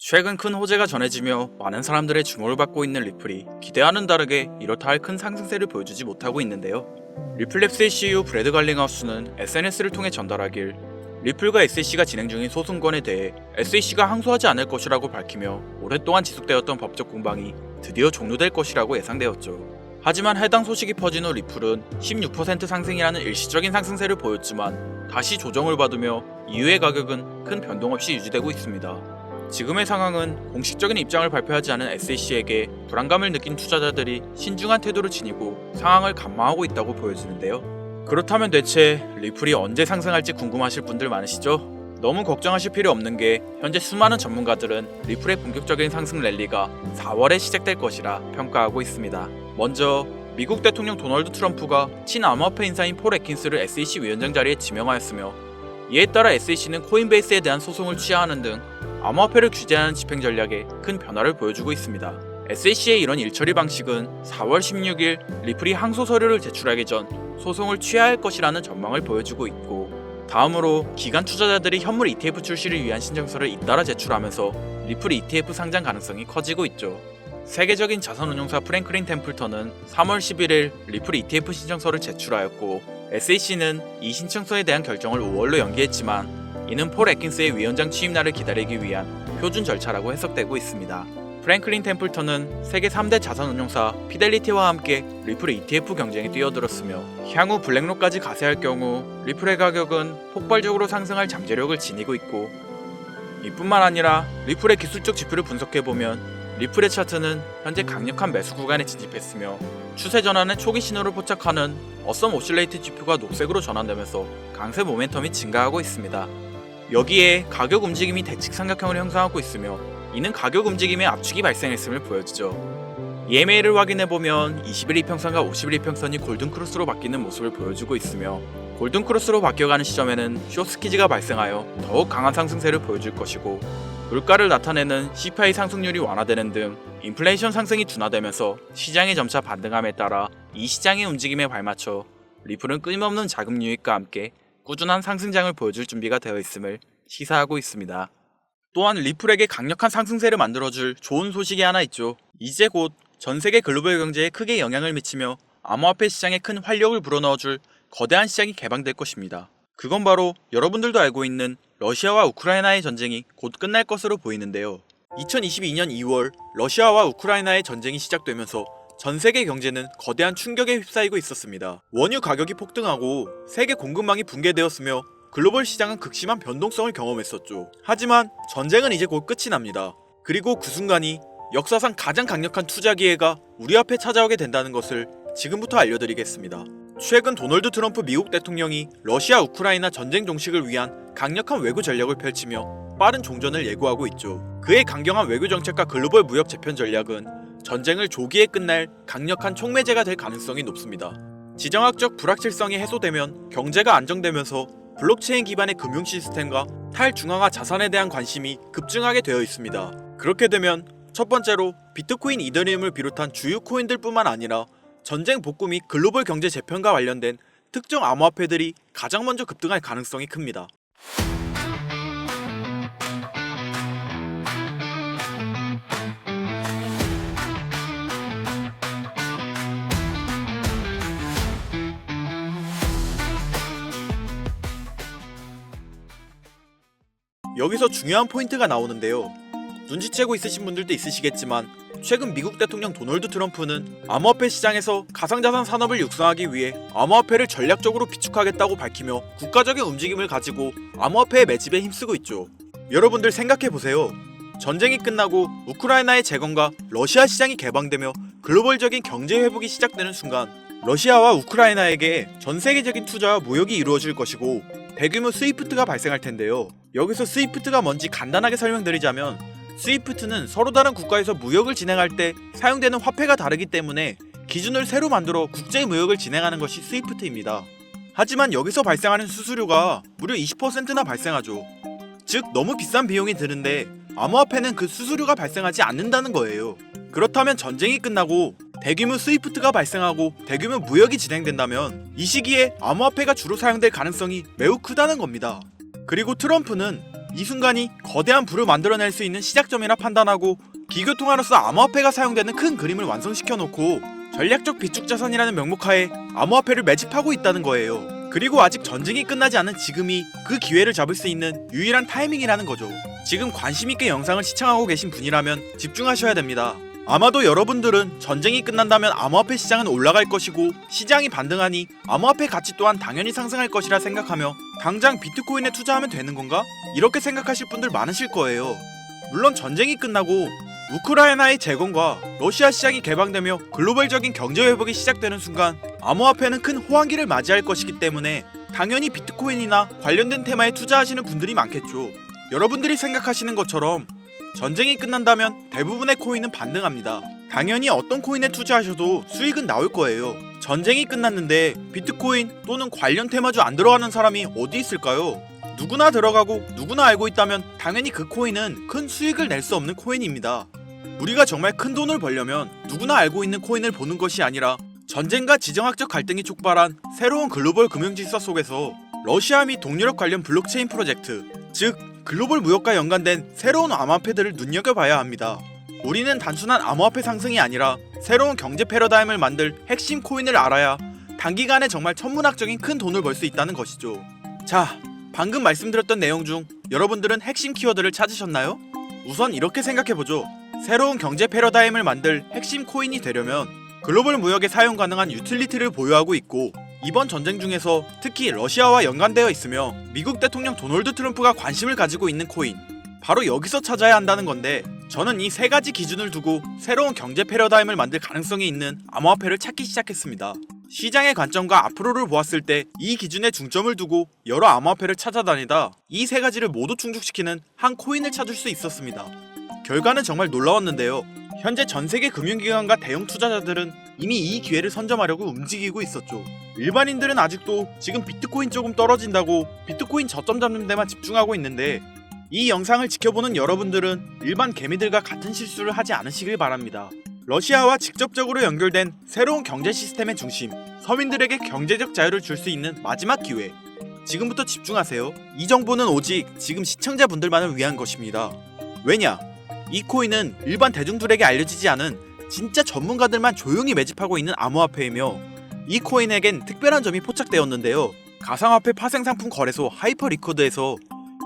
최근 큰 호재가 전해지며 많은 사람들의 주목을 받고 있는 리플이 기대와는 다르게 이렇다 할 큰 상승세를 보여주지 못하고 있는데요. 리플랩스의 CEO 브래드 갈링하우스는 SNS를 통해 전달하길 리플과 SEC가 진행 중인 소송건에 대해 SEC가 항소하지 않을 것이라고 밝히며 오랫동안 지속되었던 법적 공방이 드디어 종료될 것이라고 예상되었죠. 하지만 해당 소식이 퍼진 후 리플은 16% 상승이라는 일시적인 상승세를 보였지만 다시 조정을 받으며 이후의 가격은 큰 변동 없이 유지되고 있습니다. 지금의 상황은 공식적인 입장을 발표하지 않은 SEC에게 불안감을 느낀 투자자들이 신중한 태도를 지니고 상황을 감마하고 있다고 보여지는데요. 그렇다면 대체 리플이 언제 상승할지 궁금하실 분들 많으시죠? 너무 걱정하실 필요 없는 게 현재 수많은 전문가들은 리플의 본격적인 상승 랠리가 4월에 시작될 것이라 평가하고 있습니다. 먼저 미국 대통령 도널드 트럼프가 친암호화폐 인사인 폴 애킨스를 SEC 위원장 자리에 지명하였으며 이에 따라 SEC는 코인베이스에 대한 소송을 취하하는 등 암호화폐를 규제하는 집행 전략에 큰 변화를 보여주고 있습니다. SEC의 이런 일처리 방식은 4월 16일 리플이 항소 서류를 제출하기 전 소송을 취하할 것이라는 전망을 보여주고 있고, 다음으로 기관 투자자들이 현물 ETF 출시를 위한 신청서를 잇따라 제출하면서 리플 ETF 상장 가능성이 커지고 있죠. 세계적인 자산운용사 프랭클린 템플턴은 3월 11일 리플 ETF 신청서를 제출하였고, SEC는 이 신청서에 대한 결정을 5월로 연기했지만 이는 폴 애킨스의 위원장 취임날을 기다리기 위한 표준 절차라고 해석되고 있습니다. 프랭클린 템플턴은 세계 3대 자산운용사 피델리티와 함께 리플 ETF 경쟁에 뛰어들었으며 향후 블랙록까지 가세할 경우 리플의 가격은 폭발적으로 상승할 잠재력을 지니고 있고, 이뿐만 아니라 리플의 기술적 지표를 분석해보면 리플의 차트는 현재 강력한 매수 구간에 진입했으며 추세 전환의 초기 신호를 포착하는 어썸 오실레이트 지표가 녹색으로 전환되면서 강세 모멘텀이 증가하고 있습니다. 여기에 가격 움직임이 대칙 삼각형을 형성하고 있으며 이는 가격 움직임에 압축이 발생했음을 보여주죠. EMA를 확인해보면 21 이평선과 50일 이평선이 골든크로스로 바뀌는 모습을 보여주고 있으며 골든크로스로 바뀌어가는 시점에는 숏스키즈가 발생하여 더욱 강한 상승세를 보여줄 것이고, 물가를 나타내는 CPI 상승률이 완화되는 등 인플레이션 상승이 둔화되면서 시장이 점차 반등함에 따라 이 시장의 움직임에 발맞춰 리플은 끊임없는 자금 유입과 함께 꾸준한 상승장을 보여줄 준비가 되어 있음을 시사하고 있습니다. 또한 리플에게 강력한 상승세를 만들어줄 좋은 소식이 하나 있죠. 이제 곧 전세계 글로벌 경제에 크게 영향을 미치며 암호화폐 시장에 큰 활력을 불어넣어줄 거대한 시장이 개방될 것입니다. 그건 바로 여러분들도 알고 있는 러시아와 우크라이나의 전쟁이 곧 끝날 것으로 보이는데요. 2022년 2월 러시아와 우크라이나의 전쟁이 시작되면서 전 세계 경제는 거대한 충격에 휩싸이고 있었습니다. 원유 가격이 폭등하고 세계 공급망이 붕괴되었으며 글로벌 시장은 극심한 변동성을 경험했었죠. 하지만 전쟁은 이제 곧 끝이 납니다. 그리고 그 순간이 역사상 가장 강력한 투자 기회가 우리 앞에 찾아오게 된다는 것을 지금부터 알려드리겠습니다. 최근 도널드 트럼프 미국 대통령이 러시아 우크라이나 전쟁 종식을 위한 강력한 외교 전략을 펼치며 빠른 종전을 예고하고 있죠. 그의 강경한 외교 정책과 글로벌 무역 재편 전략은 전쟁을 조기에 끝날 강력한 촉매제가 될 가능성이 높습니다. 지정학적 불확실성이 해소되면 경제가 안정되면서 블록체인 기반의 금융 시스템과 탈중앙화 자산에 대한 관심이 급증하게 되어 있습니다. 그렇게 되면 첫 번째로 비트코인, 이더리움을 비롯한 주요 코인들 뿐만 아니라 전쟁 복구 및 글로벌 경제 재편과 관련된 특정 암호화폐들이 가장 먼저 급등할 가능성이 큽니다. 여기서 중요한 포인트가 나오는데요. 눈치채고 있으신 분들도 있으시겠지만 최근 미국 대통령 도널드 트럼프는 암호화폐 시장에서 가상자산 산업을 육성하기 위해 암호화폐를 전략적으로 비축하겠다고 밝히며 국가적인 움직임을 가지고 암호화폐의 매집에 힘쓰고 있죠. 여러분들 생각해보세요. 전쟁이 끝나고 우크라이나의 재건과 러시아 시장이 개방되며 글로벌적인 경제 회복이 시작되는 순간 러시아와 우크라이나에게 전 세계적인 투자와 무역이 이루어질 것이고 대규모 스위프트가 발생할 텐데요. 여기서 스위프트가 뭔지 간단하게 설명드리자면, 스위프트는 서로 다른 국가에서 무역을 진행할 때 사용되는 화폐가 다르기 때문에 기준을 새로 만들어 국제 무역을 진행하는 것이 스위프트입니다. 하지만 여기서 발생하는 수수료가 무려 20%나 발생하죠. 즉 너무 비싼 비용이 드는데 암호화폐는 그 수수료가 발생하지 않는다는 거예요. 그렇다면 전쟁이 끝나고 대규모 스위프트가 발생하고 대규모 무역이 진행된다면 이 시기에 암호화폐가 주로 사용될 가능성이 매우 크다는 겁니다. 그리고 트럼프는 이 순간이 거대한 부를 만들어낼 수 있는 시작점이라 판단하고 기교통화로서 암호화폐가 사용되는 큰 그림을 완성시켜놓고 전략적 비축자산이라는 명목하에 암호화폐를 매집하고 있다는 거예요. 그리고 아직 전쟁이 끝나지 않은 지금이 그 기회를 잡을 수 있는 유일한 타이밍이라는 거죠. 지금 관심있게 영상을 시청하고 계신 분이라면 집중하셔야 됩니다. 아마도 여러분들은 전쟁이 끝난다면 암호화폐 시장은 올라갈 것이고 시장이 반등하니 암호화폐 가치 또한 당연히 상승할 것이라 생각하며 당장 비트코인에 투자하면 되는 건가? 이렇게 생각하실 분들 많으실 거예요. 물론 전쟁이 끝나고 우크라이나의 재건과 러시아 시장이 개방되며 글로벌적인 경제 회복이 시작되는 순간 암호화폐는 큰 호황기를 맞이할 것이기 때문에 당연히 비트코인이나 관련된 테마에 투자하시는 분들이 많겠죠. 여러분들이 생각하시는 것처럼 전쟁이 끝난다면 대부분의 코인은 반등합니다. 당연히 어떤 코인에 투자하셔도 수익은 나올 거예요. 전쟁이 끝났는데 비트코인 또는 관련 테마주 안 들어가는 사람이 어디 있을까요? 누구나 들어가고 누구나 알고 있다면 당연히 그 코인은 큰 수익을 낼 수 없는 코인입니다. 우리가 정말 큰 돈을 벌려면 누구나 알고 있는 코인을 보는 것이 아니라 전쟁과 지정학적 갈등이 촉발한 새로운 글로벌 금융질서 속에서 러시아 및 동유럽 관련 블록체인 프로젝트, 즉 글로벌 무역과 연관된 새로운 암호화폐들을 눈여겨봐야 합니다. 우리는 단순한 암호화폐 상승이 아니라 새로운 경제 패러다임을 만들 핵심 코인을 알아야 단기간에 정말 천문학적인 큰 돈을 벌 수 있다는 것이죠. 자, 방금 말씀드렸던 내용 중 여러분들은 핵심 키워드를 찾으셨나요? 우선 이렇게 생각해보죠. 새로운 경제 패러다임을 만들 핵심 코인이 되려면 글로벌 무역에 사용 가능한 유틸리티를 보유하고 있고 이번 전쟁 중에서 특히 러시아와 연관되어 있으며 미국 대통령 도널드 트럼프가 관심을 가지고 있는 코인, 바로 여기서 찾아야 한다는 건데 저는 이 세 가지 기준을 두고 새로운 경제 패러다임을 만들 가능성이 있는 암호화폐를 찾기 시작했습니다. 시장의 관점과 앞으로를 보았을 때 이 기준에 중점을 두고 여러 암호화폐를 찾아다니다 이 세 가지를 모두 충족시키는 한 코인을 찾을 수 있었습니다. 결과는 정말 놀라웠는데요. 현재 전세계 금융기관과 대형 투자자들은 이미 이 기회를 선점하려고 움직이고 있었죠. 일반인들은 아직도 지금 비트코인 조금 떨어진다고 비트코인 저점 잡는 데만 집중하고 있는데 이 영상을 지켜보는 여러분들은 일반 개미들과 같은 실수를 하지 않으시길 바랍니다. 러시아와 직접적으로 연결된 새로운 경제 시스템의 중심, 서민들에게 경제적 자유를 줄 수 있는 마지막 기회. 지금부터 집중하세요. 이 정보는 오직 지금 시청자분들만을 위한 것입니다. 왜냐? 이 코인은 일반 대중들에게 알려지지 않은 진짜 전문가들만 조용히 매집하고 있는 암호화폐이며 이 코인에겐 특별한 점이 포착되었는데요. 가상화폐 파생상품 거래소 하이퍼리커드에서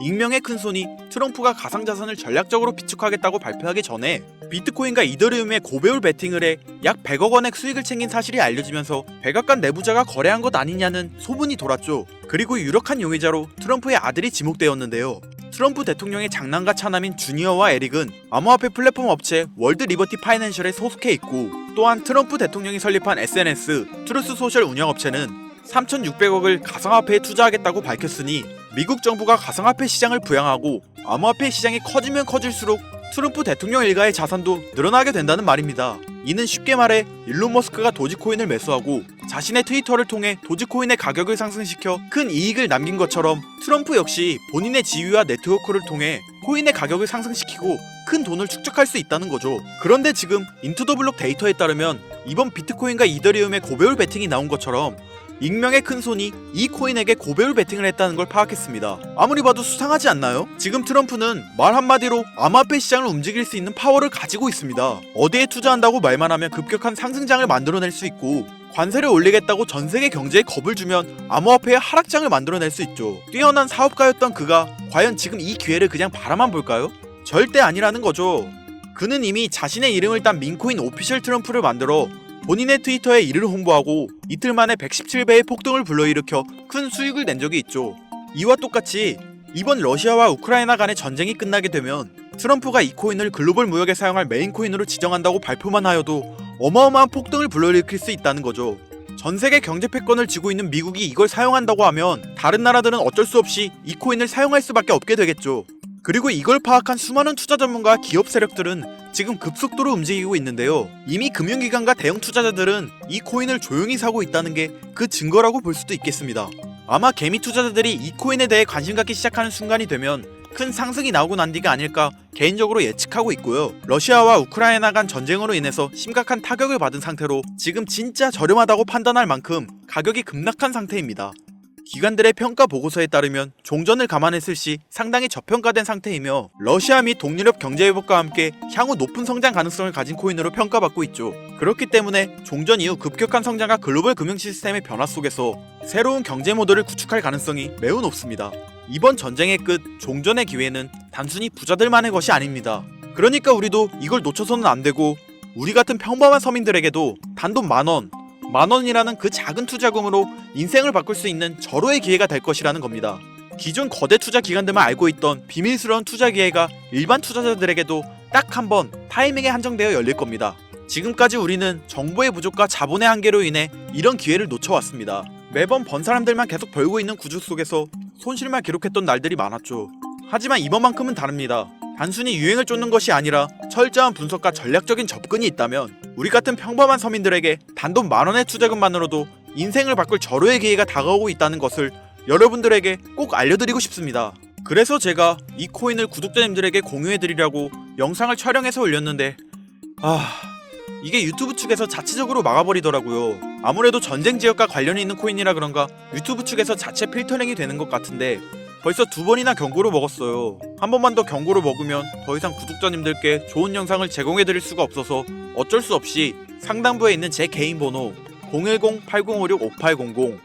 익명의 큰손이 트럼프가 가상자산을 전략적으로 비축하겠다고 발표하기 전에 비트코인과 이더리움의 고배율 베팅을 해 약 100억 원의 수익을 챙긴 사실이 알려지면서 백악관 내부자가 거래한 것 아니냐는 소문이 돌았죠. 그리고 유력한 용의자로 트럼프의 아들이 지목되었는데요. 트럼프 대통령의 장남과 차남인 주니어와 에릭은 암호화폐 플랫폼 업체 월드 리버티 파이낸셜에 소속해 있고 또한 트럼프 대통령이 설립한 SNS 트루스 소셜 운영업체는 3,600억을 가상화폐에 투자하겠다고 밝혔으니 미국 정부가 가상화폐 시장을 부양하고 암호화폐 시장이 커지면 커질수록 트럼프 대통령 일가의 자산도 늘어나게 된다는 말입니다. 이는 쉽게 말해 일론 머스크가 도지코인을 매수하고 자신의 트위터를 통해 도지코인의 가격을 상승시켜 큰 이익을 남긴 것처럼 트럼프 역시 본인의 지위와 네트워크를 통해 코인의 가격을 상승시키고 큰 돈을 축적할 수 있다는 거죠. 그런데 지금 인투더블록 데이터에 따르면 이번 비트코인과 이더리움의 고배율 베팅이 나온 것처럼 익명의 큰손이 이 코인에게 고배율 베팅을 했다는 걸 파악했습니다. 아무리 봐도 수상하지 않나요? 지금 트럼프는 말 한마디로 암호화폐 시장을 움직일 수 있는 파워를 가지고 있습니다. 어디에 투자한다고 말만 하면 급격한 상승장을 만들어낼 수 있고 관세를 올리겠다고 전세계 경제에 겁을 주면 암호화폐의 하락장을 만들어낼 수 있죠. 뛰어난 사업가였던 그가 과연 지금 이 기회를 그냥 바라만 볼까요? 절대 아니라는 거죠. 그는 이미 자신의 이름을 딴 민코인 오피셜 트럼프를 만들어 본인의 트위터에 이를 홍보하고 이틀 만에 117배의 폭등을 불러일으켜 큰 수익을 낸 적이 있죠. 이와 똑같이 이번 러시아와 우크라이나 간의 전쟁이 끝나게 되면 트럼프가 이 코인을 글로벌 무역에 사용할 메인 코인으로 지정한다고 발표만 하여도 어마어마한 폭등을 불러일으킬 수 있다는 거죠. 전세계 경제 패권을 쥐고 있는 미국이 이걸 사용한다고 하면 다른 나라들은 어쩔 수 없이 이 코인을 사용할 수밖에 없게 되겠죠. 그리고 이걸 파악한 수많은 투자 전문가와 기업 세력들은 지금 급속도로 움직이고 있는데요. 이미 금융기관과 대형 투자자들은 이 코인을 조용히 사고 있다는 게 그 증거라고 볼 수도 있겠습니다. 아마 개미 투자자들이 이 코인에 대해 관심 갖기 시작하는 순간이 되면 큰 상승이 나오고 난 뒤가 아닐까 개인적으로 예측하고 있고요. 러시아와 우크라이나 간 전쟁으로 인해서 심각한 타격을 받은 상태로 지금 진짜 저렴하다고 판단할 만큼 가격이 급락한 상태입니다. 기관들의 평가 보고서에 따르면 종전을 감안했을 시 상당히 저평가된 상태이며 러시아 및 동유럽 경제회복과 함께 향후 높은 성장 가능성을 가진 코인으로 평가받고 있죠. 그렇기 때문에 종전 이후 급격한 성장과 글로벌 금융 시스템의 변화 속에서 새로운 경제 모델을 구축할 가능성이 매우 높습니다. 이번 전쟁의 끝 종전의 기회는 단순히 부자들만의 것이 아닙니다. 그러니까 우리도 이걸 놓쳐서는 안 되고 우리 같은 평범한 서민들에게도 단돈 만원이라는 그 작은 투자금으로 인생을 바꿀 수 있는 절호의 기회가 될 것이라는 겁니다. 기존 거대 투자 기관들만 알고 있던 비밀스러운 투자 기회가 일반 투자자들에게도 딱 한 번 타이밍에 한정되어 열릴 겁니다. 지금까지 우리는 정보의 부족과 자본의 한계로 인해 이런 기회를 놓쳐왔습니다. 매번 번 사람들만 계속 벌고 있는 구조 속에서 손실만 기록했던 날들이 많았죠. 하지만 이번만큼은 다릅니다. 단순히 유행을 쫓는 것이 아니라 철저한 분석과 전략적인 접근이 있다면 우리 같은 평범한 서민들에게 단돈 만원의 투자금만으로도 인생을 바꿀 절호의 기회가 다가오고 있다는 것을 여러분들에게 꼭 알려드리고 싶습니다. 그래서 제가 이 코인을 구독자님들에게 공유해드리려고 영상을 촬영해서 올렸는데 이게 유튜브 측에서 자체적으로 막아버리더라고요. 아무래도 전쟁 지역과 관련이 있는 코인이라 그런가 유튜브 측에서 자체 필터링이 되는 것 같은데 벌써 2번이나 경고를 먹었어요. 한 번만 더 경고를 먹으면 더 이상 구독자님들께 좋은 영상을 제공해드릴 수가 없어서 어쩔 수 없이 상단부에 있는 제 개인 번호 010-8056-5800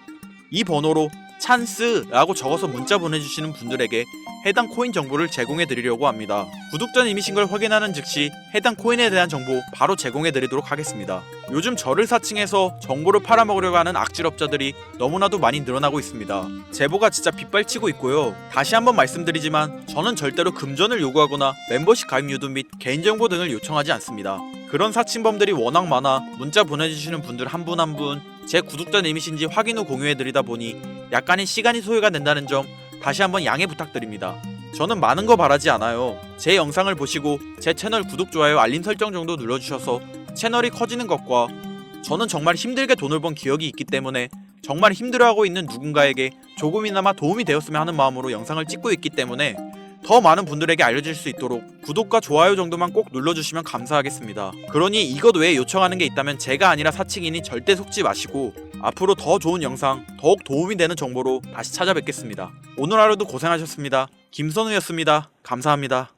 이 번호로 찬스라고 적어서 문자 보내주시는 분들에게 해당 코인 정보를 제공해드리려고 합니다. 구독자님이신 걸 확인하는 즉시 해당 코인에 대한 정보 바로 제공해드리도록 하겠습니다. 요즘 저를 사칭해서 정보를 팔아먹으려고 하는 악질업자들이 너무나도 많이 늘어나고 있습니다. 제보가 진짜 빗발치고 있고요. 다시 한번 말씀드리지만 저는 절대로 금전을 요구하거나 멤버십 가입 유도 및 개인정보 등을 요청하지 않습니다. 그런 사칭범들이 워낙 많아 문자 보내주시는 분들 한 분 한 분 제 구독자님이신지 확인 후 공유해드리다 보니 약간의 시간이 소요가 된다는 점 다시 한번 양해 부탁드립니다. 저는 많은 거 바라지 않아요. 제 영상을 보시고 제 채널 구독, 좋아요, 알림 설정 정도 눌러주셔서 채널이 커지는 것과 저는 정말 힘들게 돈을 번 기억이 있기 때문에 정말 힘들어하고 있는 누군가에게 조금이나마 도움이 되었으면 하는 마음으로 영상을 찍고 있기 때문에 더 많은 분들에게 알려질 수 있도록 구독과 좋아요 정도만 꼭 눌러주시면 감사하겠습니다. 그러니 이것 외에 요청하는 게 있다면 제가 아니라 사칭이니 절대 속지 마시고 앞으로 더 좋은 영상, 더욱 도움이 되는 정보로 다시 찾아뵙겠습니다. 오늘 하루도 고생하셨습니다. 김선우였습니다. 감사합니다.